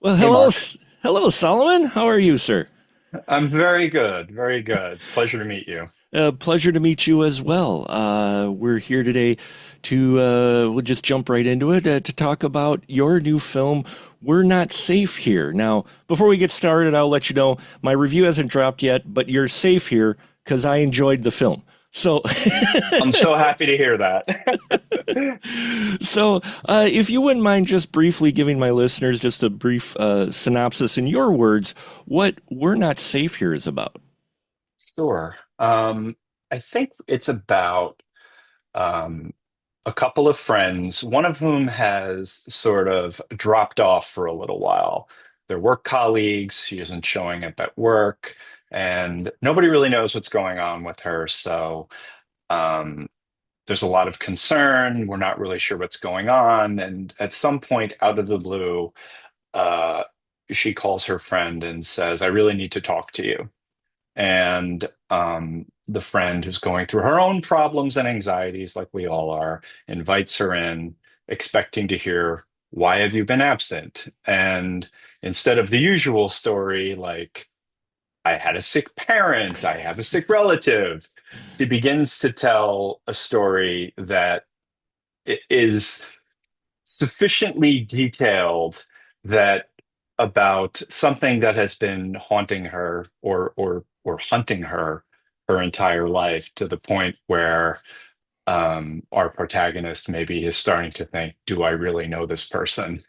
Well, Hey, Mark. hello, Solomon. How are you, sir? I'm very good. Very good. It's a pleasure to meet you. Pleasure to meet you as well. We're here today to we'll just jump right into it to talk about your new film. We're Not Safe Here. Now, before we get started, I'll let you know my review hasn't dropped yet, but you're safe here because I enjoyed the film. So, I'm so happy to hear that. if you wouldn't mind just briefly giving my listeners just a brief synopsis in your words, what We're Not Safe Here is about. Sure. I think it's about um, a couple of friends, one of whom has sort of dropped off for a little while. They're work colleagues. She isn't showing up at work, and nobody really knows what's going on with her. So, um, there's a lot of concern. We're not really sure what's going on. And at some point, out of the blue, uh, she calls her friend and says, I really need to talk to you. And the friend, who's going through her own problems and anxieties, like we all are, invites her in, expecting to hear, why have you been absent? And instead of the usual story, like, I had a sick parent, I have a sick relative, she begins to tell a story that is sufficiently detailed that about something that has been haunting her or hunting her entire life, to the point where our protagonist maybe is starting to think, do I really know this person?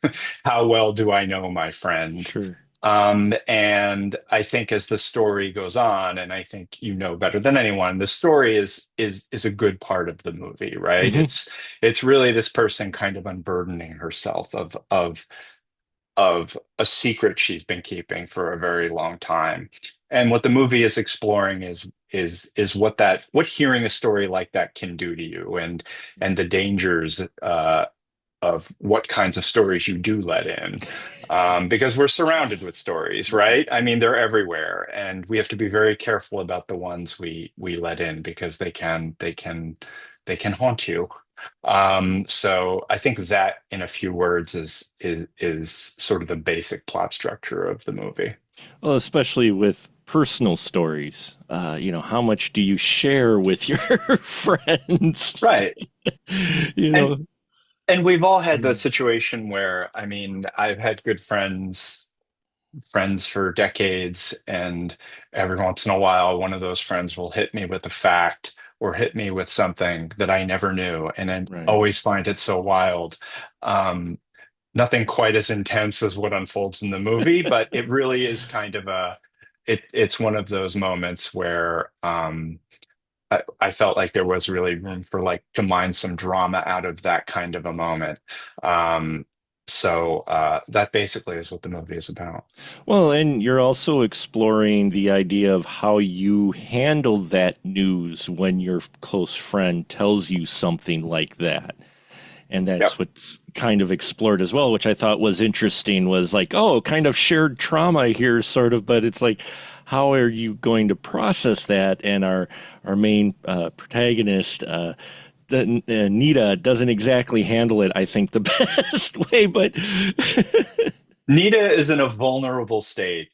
How well do I know my friend? Sure. And I think as the story goes on, and I think you know better than anyone, the story is a good part of the movie, right? Hmm. It's really this person kind of unburdening herself of a secret she's been keeping for a very long time. And what the movie is exploring is what hearing a story like that can do to you, and the dangers of what kinds of stories you do let in. Because we're surrounded with stories, right? I mean, they're everywhere, and we have to be very careful about the ones we let in, because they can haunt you. So I think that, in a few words, is sort of the basic plot structure of the movie. Well, especially with personal stories, how much do you share with your friends? Right. You And know, and we've all had the Mm. situation where, I mean, I've had good friends for decades, and every once in a while one of those friends will hit me with a fact or hit me with something that I never knew, and I Right. always find it so wild. Um, Nothing quite as intense as what unfolds in the movie, but it really is kind of it's one of those moments where I felt like there was really room for, like, to mine some drama out of that kind of a moment. Um, so that basically is what the movie is about. Well, and you're also exploring the idea of how you handle that news when your close friend tells you something like that. And Yep. that's what's kind of explored as well, which I thought was interesting, was like, oh, kind of shared trauma here, sort of, but it's like, how are you going to process that? And our main protagonist, Nita, doesn't exactly handle it, I think, the best way, but Nita is in a vulnerable state,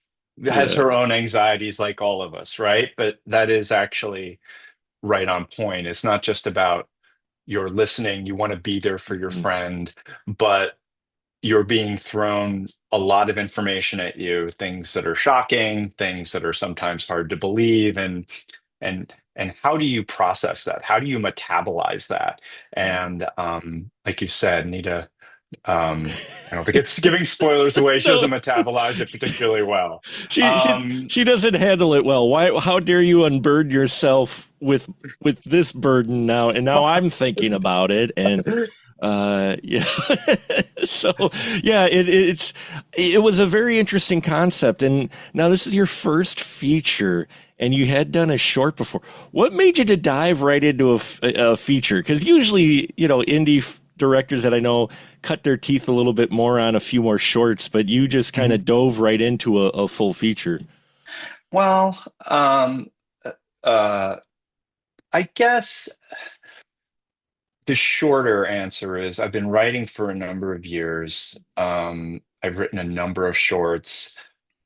has yeah. her own anxieties like all of us, right? But that is actually right on point. It's not just about you're listening, you want to be there for your Mhm. friend, but you're being thrown a lot of information at you, things that are shocking, things that are sometimes hard to believe, and how do you process that? How do you metabolize that? And like you said, Nita, I don't think it's giving spoilers away. She No, doesn't metabolize it particularly well. she she Um, she doesn't handle it well. Why? How dare you unburden yourself with this burden now? And now I'm thinking about it, and yeah. So yeah, it was a very interesting concept. And now this is your first feature, and you had done a short before. What made you to dive right into a feature? Because usually, directors that I know cut their teeth a little bit more on a few more shorts, but you just kind of dove right into a full feature. well, uh, I guess the shorter answer is, I've been writing for a number of years. I've written a number of shorts.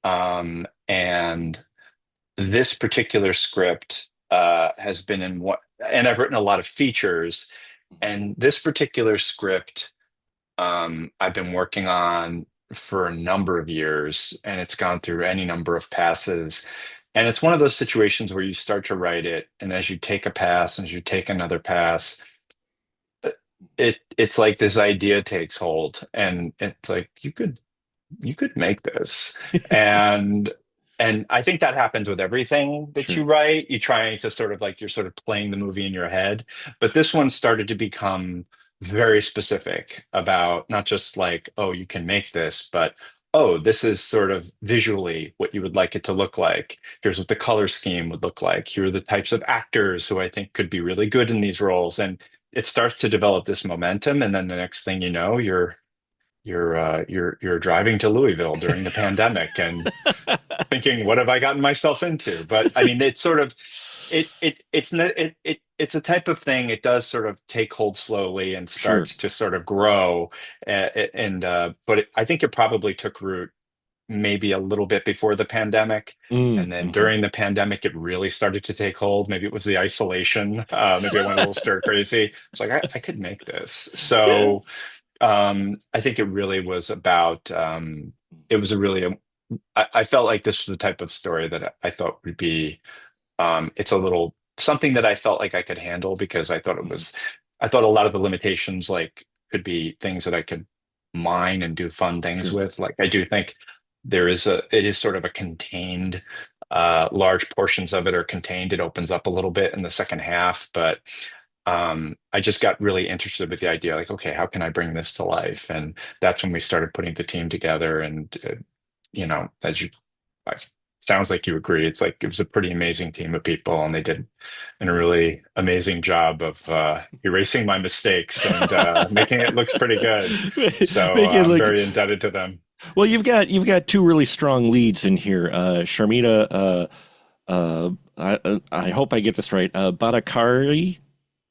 And this particular script has been in what, and I've written a lot of features. And this particular script I've been working on for a number of years, and it's gone through any number of passes. And it's one of those situations where you start to write it, and as you take a pass, and as you take another pass, it's like this idea takes hold, and it's like you could make this. And I think that happens with everything that Sure. you write. You try to sort of like you're sort of playing the movie in your head. But this one started to become very specific about not just like, oh, you can make this, but oh, this is sort of visually what you would like it to look like. Here's what the color scheme would look like. Here are the types of actors who I think could be really good in these roles. And it starts to develop this momentum, and then the next thing you know, you're driving to Louisville during the pandemic and thinking, what have I gotten myself into? But I mean, it's sort of it's a type of thing. It does sort of take hold slowly and Sure. starts to sort of grow. I think it probably took root maybe a little bit before the pandemic. And then Mm-hmm. during the pandemic, it really started to take hold. Maybe it was the isolation. Maybe I went a little stir crazy. It's like I could make this. Yeah. So I think it really was about it was a really I felt like this was the type of story that I thought would be it's a little something that I felt like I could handle because Mhm. I thought a lot of the limitations like could be things that I could mine and do fun things Sure. with. Like I do think it is sort of a contained large portions of it are contained. It opens up a little bit in the second half, but I just got really interested with the idea, like, okay, how can I bring this to life? And that's when we started putting the team together. And as you, I, sounds like you agree, it's like it was a pretty amazing team of people, and they did a really amazing job of erasing my mistakes and making it looks pretty good. So Make it I'm look very indebted to them. well. You've got two really strong leads in here. Sharmita, I hope I get this right. Bhattacharya,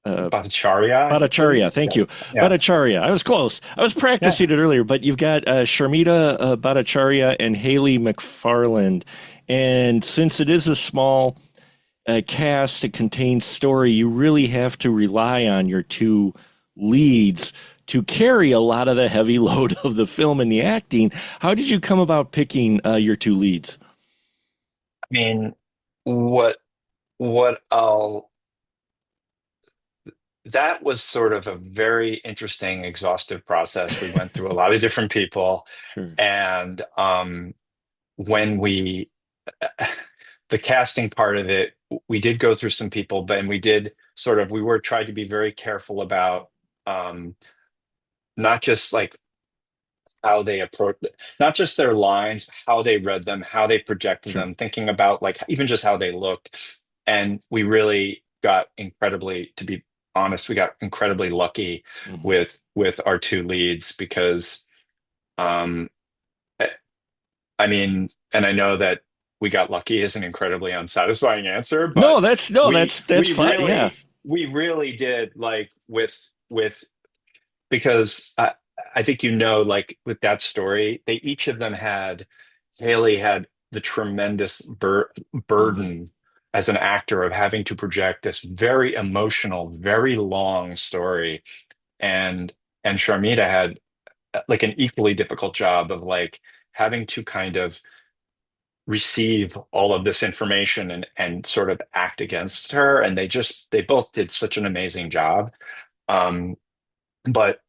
uh, Bhattacharya, I Bhattacharya. believe. Thank Yes. you, Yeah. Bhattacharya. I was close. I was Yeah. practicing it earlier, but you've got Sharmita Bhattacharya and Haley McFarland. And since it is a small cast, a contained story, you really have to rely on your two leads to carry a lot of the heavy load of the film and the acting. How did you come about picking your two leads? I mean, what what I'll that was sort of a very interesting, exhaustive process. We went through a lot of different people, Sure. and when we, the casting part of it, we did go through some people, but and we did sort of, we were trying to be very careful about um, not just like how they approach, not just their lines, how they read them, how they projected Sure. them, thinking about like even just how they looked. And we really got incredibly, to be honest, we got incredibly lucky Hmm. with our two leads because um I I mean, and I know that we got lucky is an incredibly unsatisfying answer, No, but that's no, that's fine. Yeah. we really did like with because I think like with that story, they each of them had Haley had the tremendous Hmm. burden as an actor of having to project this very emotional, very long story, and Sharmita had like an equally difficult job of like having to kind of receive all of this information and sort of act against her, and they both did such an amazing job. Um, but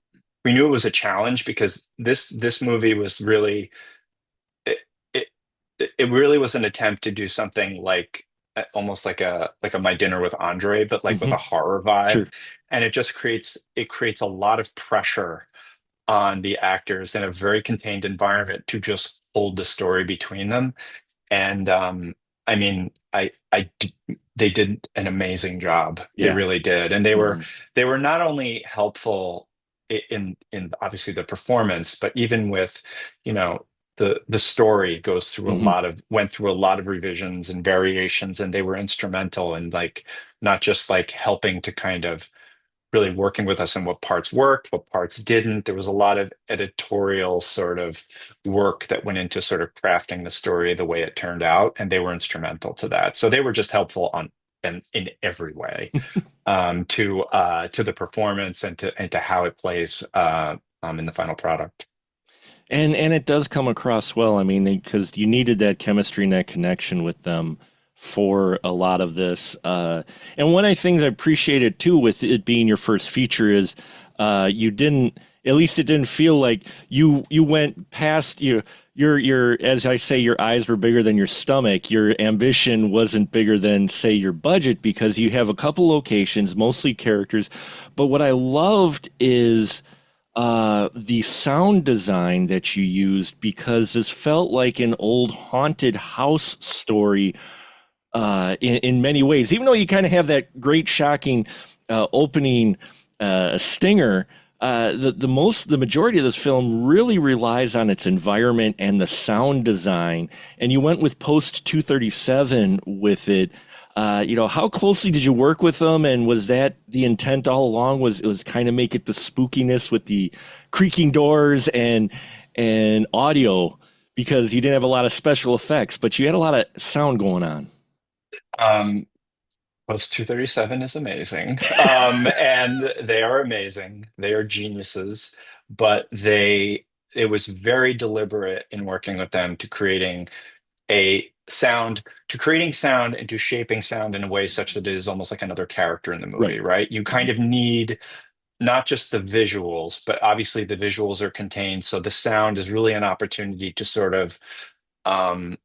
we knew it was a challenge because this movie was really it it, it really was an attempt to do something like almost like a My Dinner with Andre, but like with Hmm. a horror vibe, Sure. and it creates a lot of pressure on the actors in a very contained environment to just hold the story between them. And I mean, they did an amazing job. They Yeah. really did, and Hmm. they were not only helpful in obviously the performance, but even with, you know, the story goes through a Hmm. lot of went through a lot of revisions and variations, and they were instrumental in like not just like helping to kind of really working with us on what parts worked, what parts didn't. There was a lot of editorial sort of work that went into sort of crafting the story the way it turned out, and they were instrumental to that. So they were just helpful on in every way, to the performance and to how it plays in the final product. And it does come across well. I mean, because you needed that chemistry and that connection with them for a lot of this. And one of the things I appreciated too with it being your first feature is you didn't, at least it didn't feel like you went past your as I say, your eyes were bigger than your stomach. Your ambition wasn't bigger than, say, your budget, because you have a couple locations, mostly characters. But what I loved is the sound design that you used, because this felt like an old haunted house story in many ways. Even though you kind of have that great shocking opening stinger, the majority of this film really relies on its environment and the sound design. And you went with post 237 with it. How closely did you work with them, and was that the intent all along? Was kind of make it the spookiness with the creaking doors and audio, because you didn't have a lot of special effects, but you had a lot of sound going on. Um, Post 237 is amazing. And they are amazing. They are geniuses, but it was very deliberate in working with them a sound, to creating sound and to shaping sound in a way such that it is almost like another character in the Right. movie, right? You kind of need not just the visuals, but obviously the visuals are contained. So the sound is really an opportunity to sort of um,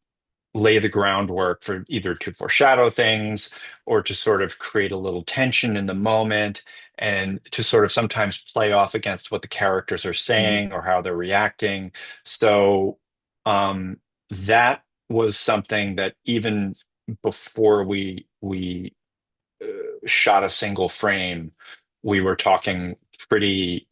lay the groundwork for either to foreshadow things or to sort of create a little tension in the moment, and to sort of sometimes play off against what the characters are Mhm. saying or how they're reacting. So um, that was something that even before we shot a single frame, we were talking pretty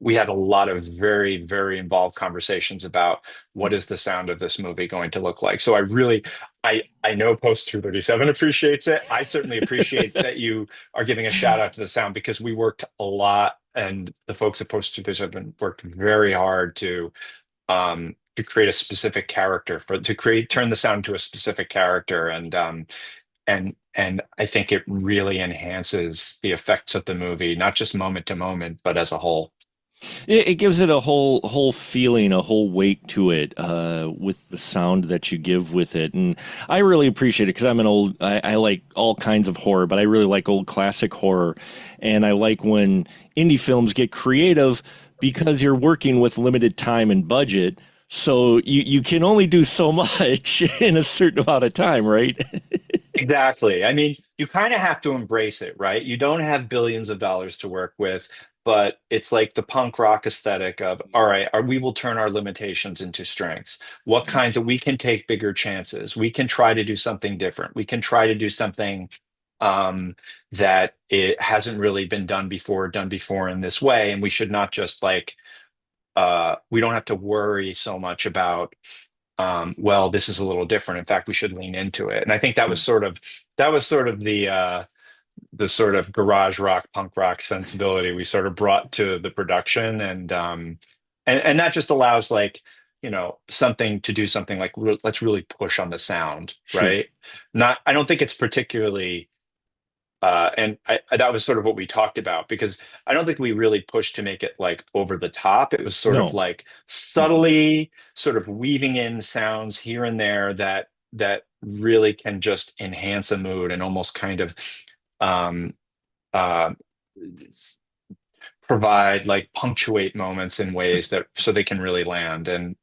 we had a lot of very, very involved conversations about what is the sound of this movie going to look like. So I know Post 237 appreciates it. I certainly appreciate that you are giving a shout out to the sound, because we worked a lot, and the folks at Post 237 worked very hard to create a specific character turn the sound into a specific character, and I think it really enhances the effects of the movie, not just moment to moment, but as a whole. It gives it a whole feeling, a whole weight to it, with the sound that you give with it, and I really appreciate it because I like all kinds of horror, but I really like old classic horror, and I like when indie films get creative because you're working with limited time and budget, so you can only do so much in a certain amount of time, right? Exactly. I mean, you kind of have to embrace it, right? You don't have billions of dollars to work with, but it's like the punk rock aesthetic of, all right, we will turn our limitations into strengths. What kinds of, we can take bigger chances. We can try to do something different. We can try to do something um, that it hasn't really been done before in this way. And we should not just like, we don't have to worry so much about well, this is a little different. In fact, we should lean into it. And I think Sure. that was sort of the sort of garage rock, punk rock sensibility we sort of brought to the production, and that just allows like something to do something like let's really push on the sound, Sure. right? Not, I don't think it's particularly that was sort of what we talked about, because I don't think we really pushed to make it like over the top. It was sort of No. like Mm-mm. subtly sort of weaving in sounds here and there that really can just enhance a mood and almost kind of um, uh, provide like punctuate moments in Sure. ways that so they can really land, and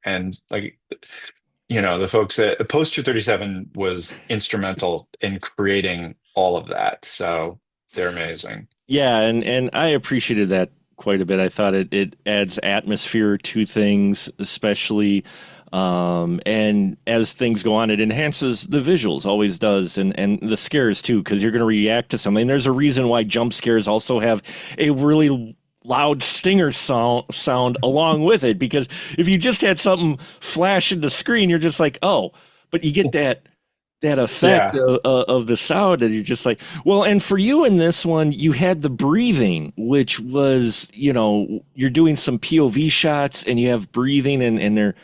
like the folks at Post 237 was instrumental in creating all of that. So they're amazing. Yeah, and I appreciated that quite a bit. I thought it adds atmosphere to things, especially and as things go on, it enhances the visuals, always does, and the scares too, because you're going to react to something. There's a reason why jump scares also have a really loud stinger sound along with it, because if you just had something flash in the screen, you're just like, oh, but you get that that effect Yeah. of the sound, and you're just like, well, and for you in this one, you had the breathing, which was, you're doing some POV shots and you have breathing, and they're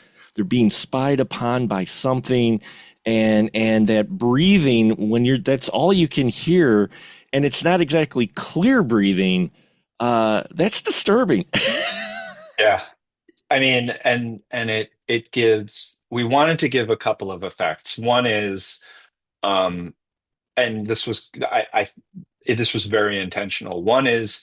being spied upon by something, and that breathing, when you're that's all you can hear, and it's not exactly clear breathing, that's disturbing. Yeah. I mean, and it gives, we wanted to give a couple of effects. One is, um, and this was very intentional. One is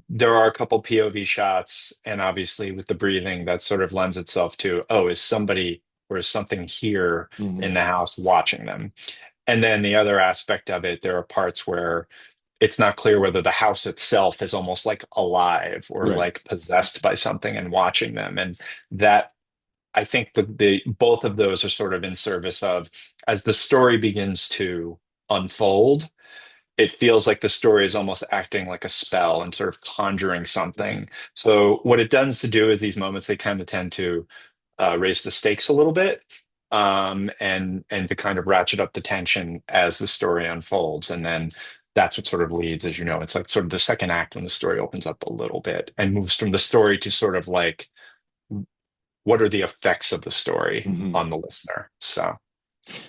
there are a couple POV shots, and obviously with the breathing, that sort of lends itself to, oh, is somebody or is something here Mhm. in the house watching them? And then the other aspect of it, there are parts where it's not clear whether the house itself is almost like alive or Right. like possessed by something and watching them. And that, I think the both of those are sort of in service of, as the story begins to unfold, it feels like the story is almost acting like a spell and sort of conjuring Mhm. something. So what it tends to do is these moments, they kind of tend to raise the stakes a little bit, and to kind of ratchet up the tension as the story unfolds. And then that's what sort of leads, as you know, it's like sort of the second act when the story opens up a little bit and moves from the story to sort of like, what are the effects of the story Mhm. on the listener? So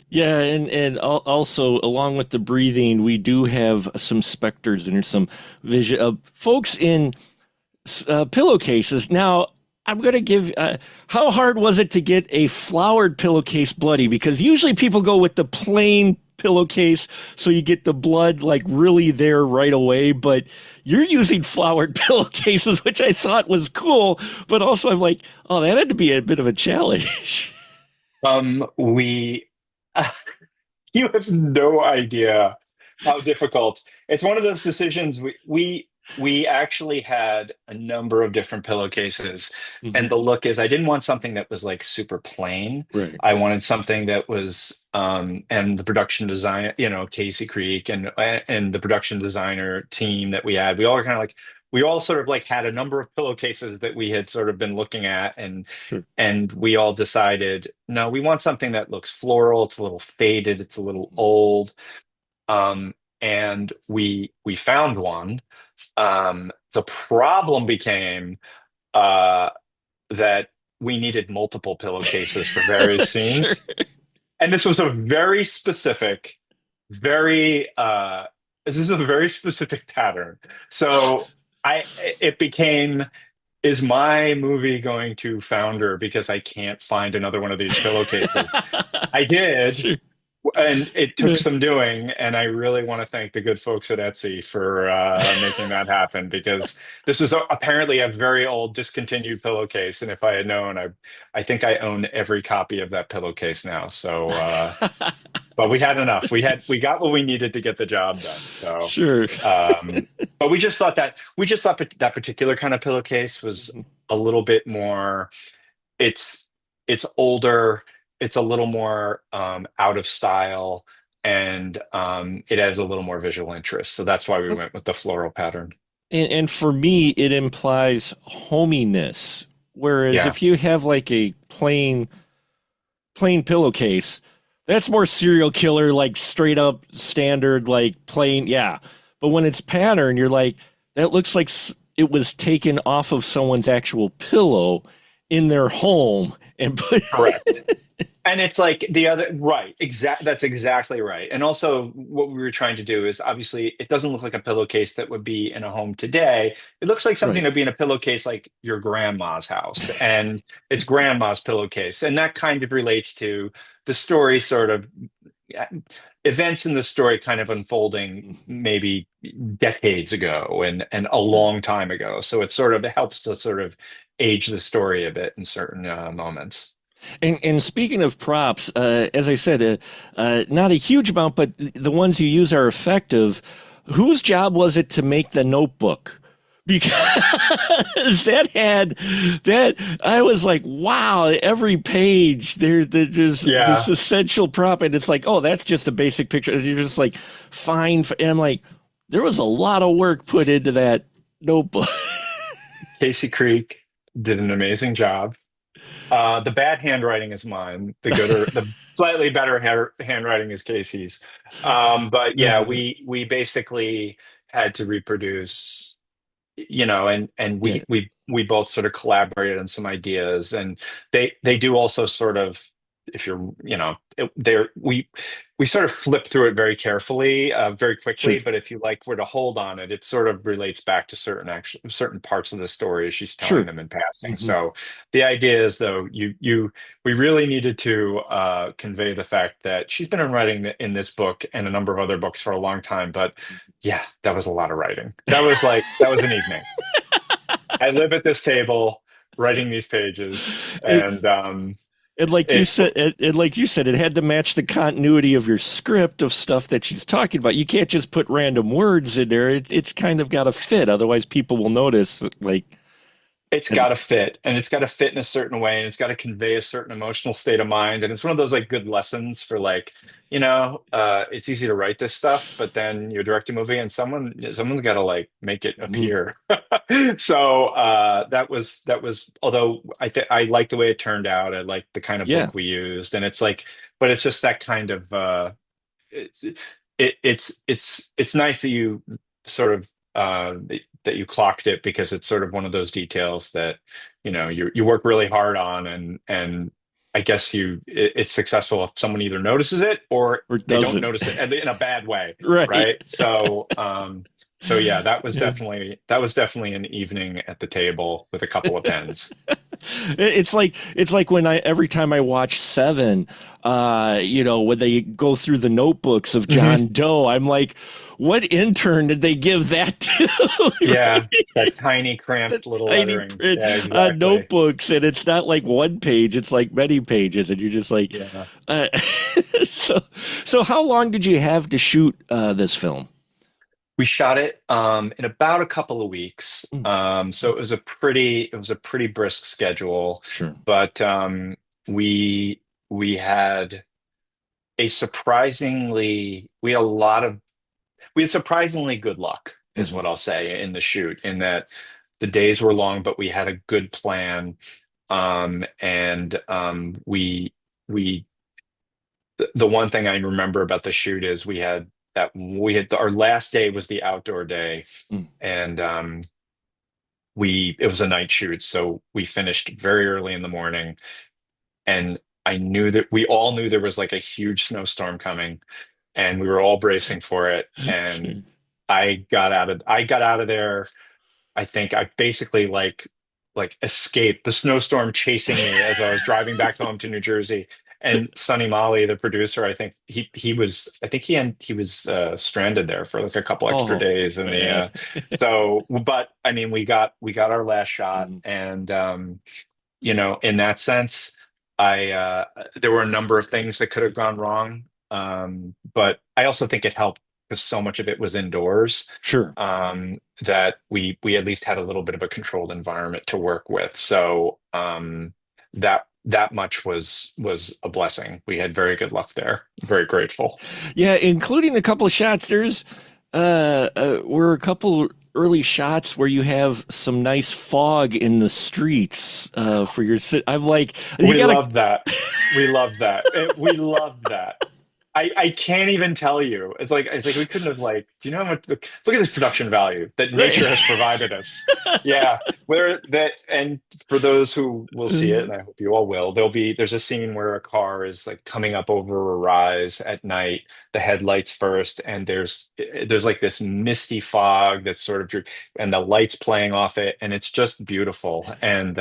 Yeah, and also along with the breathing, we do have some specters and some vision of folks in pillowcases. Now, I'm going to give. How hard was it to get a flowered pillowcase bloody? Because usually people go with the plain pillowcase, so you get the blood like really there right away. But you're using flowered pillowcases, which I thought was cool. But also, I'm like, oh, that had to be a bit of a challenge. we you have no idea how difficult. It's one of those decisions we actually had a number of different pillowcases, and Mhm. the look is, I didn't want something that was like super plain. Right. I wanted something that was, and the production design, Casey Creek and the production designer team that we had, we all were kind of like, we all sort of like had a number of pillowcases that we had sort of been looking at, Sure. and we all decided, no, we want something that looks floral. It's a little faded. It's a little old. Um, and we found one. The problem became uh, that we needed multiple pillowcases for various Sure. scenes, and this was a very specific, very this is a very specific pattern. So I it became, is my movie going to founder because I can't find another one of these pillowcases? I did, Sure. and it took Yeah. some doing, and I really want to thank the good folks at Etsy for making that happen, because this was apparently a very old discontinued pillowcase, and if I had known, I think I own every copy of that pillowcase now. So but we had enough. We got what we needed to get the job done. So, Sure. um, but we just thought that particular kind of pillowcase was Mhm. a little bit more. It's it's older. It's a little more out of style, and it adds a little more visual interest. So that's why we went with the floral pattern. And for me, it implies hominess. Whereas Yeah, if you have like a plain pillowcase, that's more serial killer, like straight up standard, like plain, yeah. But when it's pattern, you're like, that looks like it was taken off of someone's actual pillow in their home and put. correct. And it's like the other, right, that's exactly right. And also what we were trying to do is, obviously it doesn't look like a pillowcase that would be in a home today. It looks like something Right. to be in a pillowcase like your grandma's house, and it's grandma's pillowcase. And that kind of relates to the story, sort of events in the story kind of unfolding maybe decades ago and a Sure. long time ago. So it sort of helps to sort of age the story a bit in certain moments. And speaking of props, as I said, not a huge amount, but the ones you use are effective. Whose job was it to make the notebook? Because that had that I was like, wow, every page there's this Yeah. essential prop, and it's like, oh, that's just a basic picture. And you're just like, fine. And I'm like, there was a lot of work put into that notebook. Casey Creek did an amazing job. The bad handwriting is mine. The slightly better handwriting is Casey's. But yeah, Uh, we basically had to reproduce, and yeah, we both sort of collaborated on some ideas, and they do also sort of, if you're, they're we sort of flip through it very carefully, very sure, quickly, but if you like were to hold on it, it sort of relates back to certain parts of the story as she's telling sure. them in passing. Hmm. So the idea is, though, we really needed to convey the fact that she's been writing in this book and a number of other books for a long time, but yeah, that was a lot of writing. That was an evening. I live at this table writing these pages, and And like you it said, like you said, it had to match the continuity of your script of stuff that she's talking about. You can't just put random words in there. It's kind of got to fit, otherwise people will notice. Like, it's and got to fit, and it's got to fit in a certain way, and it's got to convey a certain emotional state of mind. And it's one of those like good lessons for like, it's easy to write this stuff, but then you direct a movie and someone's got to like make it mhm. appear. So that was although I like the way it turned out. I like the kind of Yeah, book we used, and it's like, but it's just that kind of it's it's nice that you sort of that you clocked it, because it's sort of one of those details that you work really hard on, and I guess it's successful if someone either notices it or or they don't doesn't. notice it in a bad way, Right. right? So yeah, Yeah. that was definitely an evening at the table with a couple of pens. It's like when I every time I watch Seven, when they go through the notebooks of Hmm. John Doe, I'm like, what intern did they give that to? Yeah, Right? that tiny The cramped little tiny lettering. print Yeah, exactly. notebooks, and it's not like one page; it's like many pages, and you're just like, Yeah. uh, so. So, how long did you have to shoot this film? We shot it in about a couple of weeks. Mm, So it was a pretty brisk schedule, sure. but we we had we had surprisingly good luck, is Hmm. what I'll say, in the shoot, in that the days were long, but we had a good plan. And we the one thing I remember about the shoot is we had our last day was the outdoor day, Mm. and we it was a night shoot, so we finished very early in the morning, and I knew that we all knew there was like a huge snowstorm coming, and we were all bracing for it. And Sure. I got out of there. I think I basically like escaped the snowstorm chasing me as I was driving back home to New Jersey. And Sonny Molly, the producer, I think he was stranded there for like a couple extra Oh days, and man. but I mean, we got our last shot, Mhm. and in that sense, I there were a number of things that could have gone wrong, but I also think it helped because so much of it was indoors, Sure. that we at least had a little bit of a controlled environment to work with. So that much was a blessing. We had very good luck there. Very grateful. Yeah, including a couple of shots. There's were a couple early shots where you have some nice fog in the streets for your sit. I'm like, you We gotta. love that. We love that. We love that. I can't even tell you. It's like we couldn't have, like, do you know how much look at this production value that Right. nature has provided us. Yeah. Where that and for those who will see it, and I hope you all will, there's a scene where a car is like coming up over a rise at night, the headlights first, and there's like this misty fog that's sort of and the lights playing off it, and it's just beautiful. And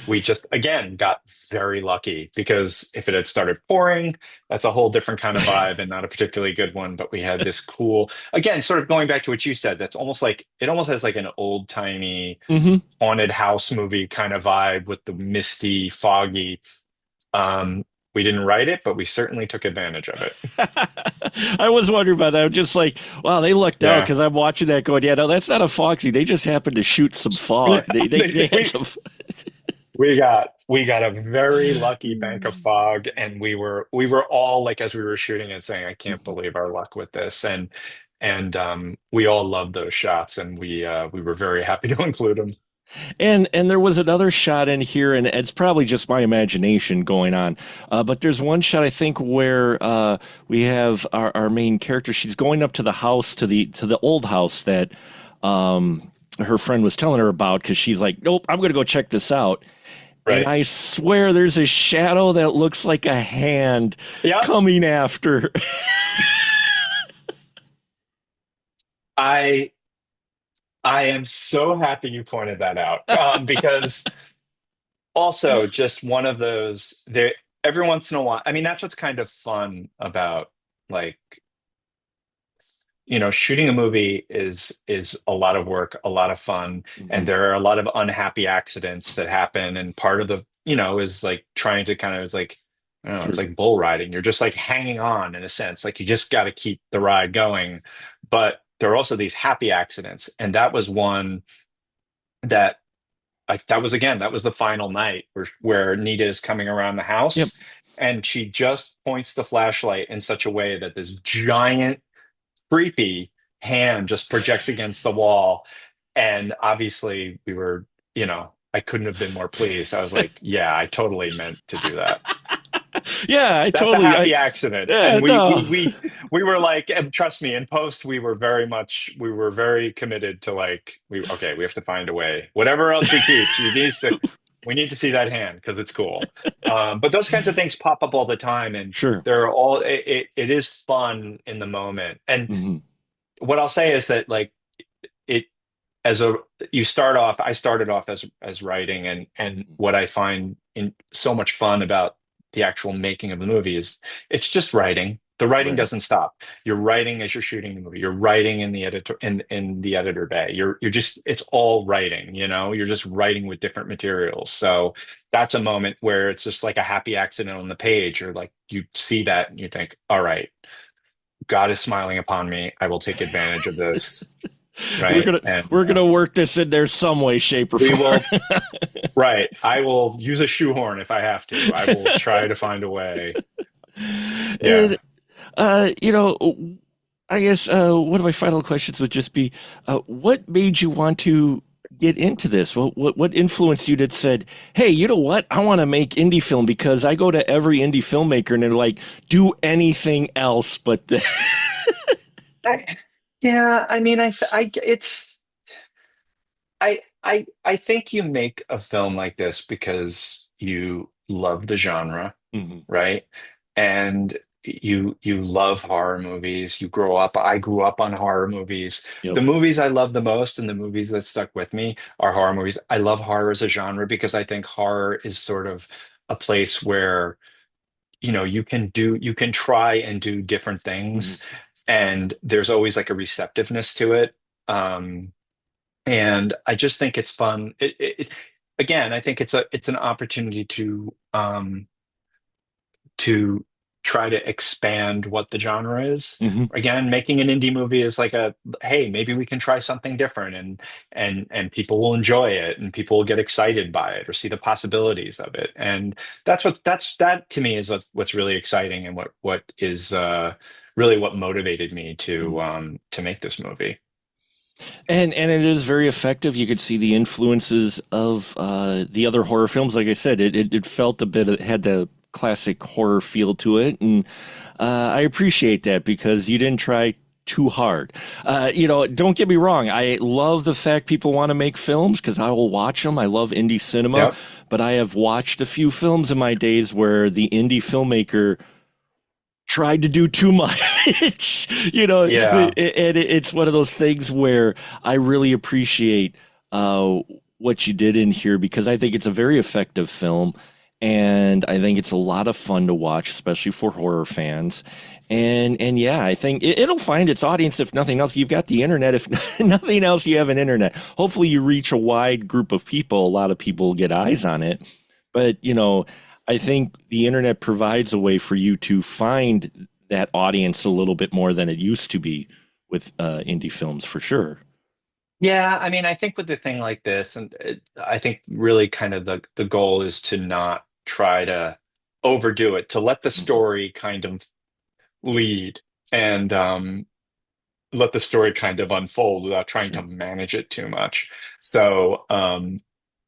we just again got very lucky, because if it had started pouring, that's a whole different kind of vibe and not a particularly good one. But we had this cool, again, sort of going back to what you said, that's almost like it almost has like an old timey Hmm. haunted house movie kind of vibe with the misty, foggy. We didn't write it, but we certainly took advantage of it. I was wondering about that. I'm just like, wow, they lucked out Yeah. because I'm watching that going, yeah, no, that's not a Foxy. They just happened to shoot some fog. They had we some. we got a very lucky bank of fog, and we were all like, as we were shooting it, saying, I can't believe our luck with this. And we all loved those shots, and we were very happy to include them. And there was another shot in here, and it's probably just my imagination going on. But there's one shot I think where we have our main character. She's going up to the house to the old house that her friend was telling her about because she's like, "Nope, I'm going to go check this out." And Right. I swear there's a shadow that looks like a hand Yep. coming after. I I am so happy you pointed that out, because also just one of those there every once in a while. I mean, that's what's kind of fun about, like, shooting a movie is a lot of work, a lot of fun, and Mhm. there are a lot of unhappy accidents that happen. And part of the, is like trying to kind of, it's like, I don't know, it's Sure. like bull riding. You're just like hanging on in a sense, like you just got to keep the ride going. But there are also these happy accidents, and that was one that, like, that was, again, that was the final night where Nita is coming around the Yep. house, and she just points the flashlight in such a way that this giant creepy hand just projects against the wall. And obviously I couldn't have been more pleased. I was like, yeah, I totally meant to do that. Yeah, I That's a totally. happy accident. Yeah, And we we no. we we were like, and trust me, in post we were very committed to, like, we have to find a way. Whatever else we keep, we need to see that hand because it's cool. But those kinds of things pop up all the time, and Sure. it is fun in the moment. And Hmm. what I'll say is that, like, it as a you start off I started off as writing, and what I find in so much fun about the actual making of the movie is it's just writing. The writing Right. doesn't stop. You're writing as you're shooting the movie. You're writing in the editor bay. You're just it's all writing, you're just writing with different materials. So that's a moment where it's just like a happy accident on the page, or like you see that and you think, all right, God is smiling upon me. I will take advantage of this, we're right? gonna And we're gonna work this in there some way, shape, or we form. will, right. I will use a shoehorn if I have to. I will try to find a way. And Yeah. you know, I guess one of my final questions would just be, what made you want to get into this? What influenced you that said, "Hey, you know what? I want to make indie film," because I go to every indie filmmaker and they're like, "Do anything else but this." I, yeah, I mean, I think you make a film like this because you love the genre, Mhm. right? And you love horror movies. I grew up on horror movies. Yep. The movies I love the most and the movies that stuck with me are horror movies. I love horror as a genre because I think horror is sort of a place where, you can try and do different Mhm. things, and there's always like a receptiveness to it. And I just think it's fun. Again, I think it's an opportunity to try to expand what the genre is. Mhm. Again, making an indie movie is like a, hey, maybe we can try something different, and people will enjoy it, and people will get excited by it or see the possibilities of it. And that to me is what's really exciting, and what is really what motivated me Mhm. to make this movie. And it is very effective. You could see the influences of the other horror films. Like I said, it felt a bit, it had the classic horror feel to it, and I appreciate that because you didn't try too hard. Don't get me wrong. I love the fact people want to make films because I will watch them. I love indie cinema, Yep. but I have watched a few films in my days where the indie filmmaker tried to do too much. Yeah. It's one of those things where I really appreciate what you did in here because I think it's a very effective film. And I think it's a lot of fun to watch, especially for horror fans. And yeah, I think it'll find its audience if nothing else. You've got the internet. If nothing else, you have an internet. Hopefully, you reach a wide group of people. A lot of people get eyes on it. But I think the internet provides a way for you to find that audience a little bit more than it used to be with indie films, for sure. Yeah, I mean, I think with the thing like this, and I think really kind of the goal is to not try to overdo it, to let the Mhm. story kind of lead. And let the story kind of unfold without trying to Sure. manage it too much. So,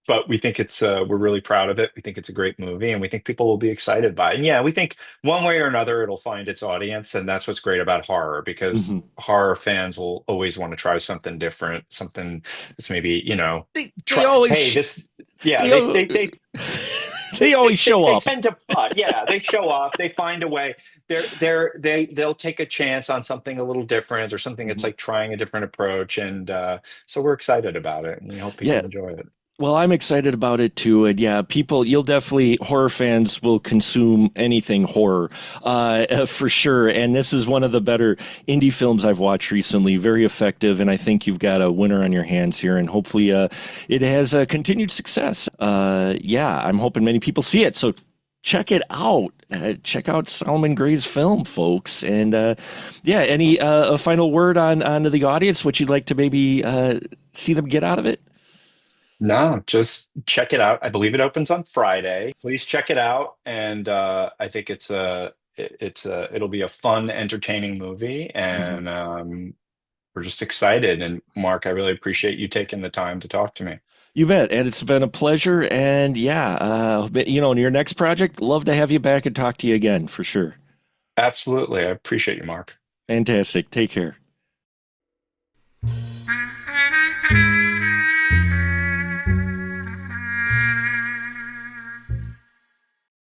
but we think we're really proud of it. We think it's a great movie, and we think people will be excited by it. And yeah, we think one way or another it'll find its audience, and that's what's great about horror, because Hmm. horror fans will always want to try something different, something that's maybe, They try, always hey, this, yeah, they they al- they they they always show they up. tend to yeah, they show up, they find a way. They'll take a chance on something a little different, or something that's Mhm. like trying a different approach, and so we're excited about it, and we hope Yeah. people enjoy it. Well, I'm excited about it too. And yeah, you'll definitely, horror fans will consume anything horror, for sure. And this is one of the better indie films I've watched recently. Very effective. And I think you've got a winner on your hands here. And hopefully, it has continued success. Yeah, I'm hoping many people see it. So check it out. Check out Solomon Gray's film, folks. And yeah, any a final word on to the audience? What you'd like to maybe see them get out of it? No, just check it out. I believe it opens on Friday. Please check it out, and I think it'll be a fun, entertaining movie, Mhm. and we're just excited. And Mark, I really appreciate you taking the time to talk to me. You bet. And it's been a pleasure. And yeah, in your next project, love to have you back and talk to you again for sure. Absolutely, I appreciate you, Mark. Fantastic. Take care.